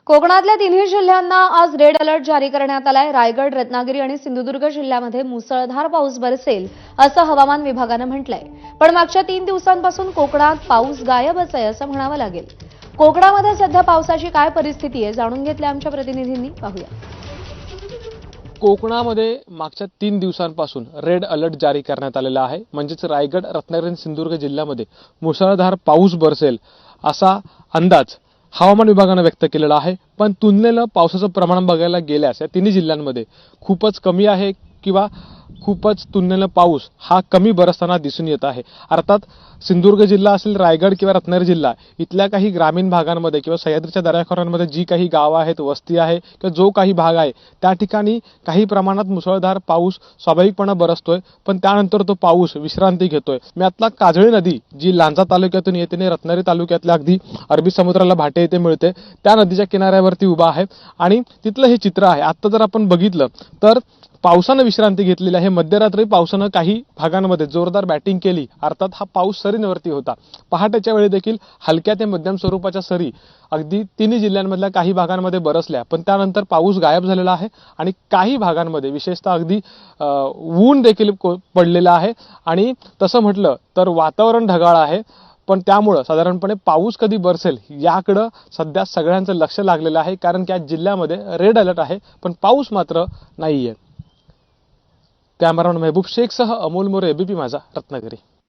कोकणातल्या तिन्ही जिल्ह्यांना आज रेड अलर्ट जारी करण्यात आलाय। रायगड, रत्नागिरी आणि सिंधुदुर्ग जिल्ह्यामध्ये मुसळधार पाऊस बरसेल असं हवामान विभागानं म्हटलंय। पण मागच्या 3 दिवसांपासून कोकणात पाऊस गायबच आहे असं म्हणावं लागेल। कोकणामध्ये सध्या पावसाची काय परिस्थिती आहे जाणून घेतलं आमच्या प्रतिनिधींनी, पाहूया। कोकणामध्ये मागच्या 3 दिवसांपासून रेड अलर्ट जारी करण्यात आलेला आहे। म्हणजेच रायगड, रत्नागिरी आणि सिंधुदुर्ग जिल्ह्यामध्ये मुसळधार पाऊस बरसेल असा अंदाज हवामान विभागाने व्यक्त केलेला आहे। पण तुलनेनं पावसाचं प्रमाण बघायला गेल्यास या तिन्ही जिल्ह्यांमध्ये खूपच कमी आहे किंवा खूपच तुलनेनं पाऊस हा कमी बरसताना दिसून येत आहे। अर्थात सिंधुदुर्ग जिल्हा असेल, रायगड किंवा रत्नागिरी जिल्हा इथल्या काही ग्रामीण भागांमध्ये किंवा सह्याद्रीच्या दऱ्याखोऱ्यांमध्ये जी काही गावं आहेत, वस्ती आहे किंवा जो काही भाग आहे त्या ठिकाणी काही प्रमाणात मुसळधार पाऊस स्वाभाविकपणे बरसतोय। पण त्यानंतर तो पाऊस विश्रांती घेतोय। मी आता काजळी नदी जी लांजा तालुक्यातून येते आणि रत्नागिरी तालुक्यातल्या अगदी अरबी समुद्राला भाटे येथे मिळते त्या नदीच्या किनाऱ्यावरती उभा आहे आणि तिथलं हे चित्र आहे। आता जर आपण बघितलं तर पावसानं विश्रांती घेतलेली आहे। मध्यरात्री पावसानं काही भागांमध्ये जोरदार बॅटिंग केली, अर्थात हा पाऊस सरींवरती होता। पहाटेच्या वेळी देखील हलक्या ते मध्यम स्वरूपाच्या सरी अगदी तिन्ही जिल्ह्यांमधल्या काही भागांमध्ये बरसल्या। पण त्यानंतर पाऊस गायब झालेला आहे आणि काही भागांमध्ये विशेषतः अगदी ऊन देखील पडलेलं आहे आणि तसं म्हटलं तर वातावरण ढगाळ आहे। पण त्यामुळे साधारणपणे पाऊस कधी बरसेल याकडे सध्या सगळ्यांचं लक्ष लागलेलं आहे, कारण की आज जिल्ह्यामध्ये रेड अलर्ट आहे पण पाऊस मात्र नाहीये। कॅमेरामॅन महबूब शेखसह अमोल मोरे, एबीपी माझा, रत्नागिरी।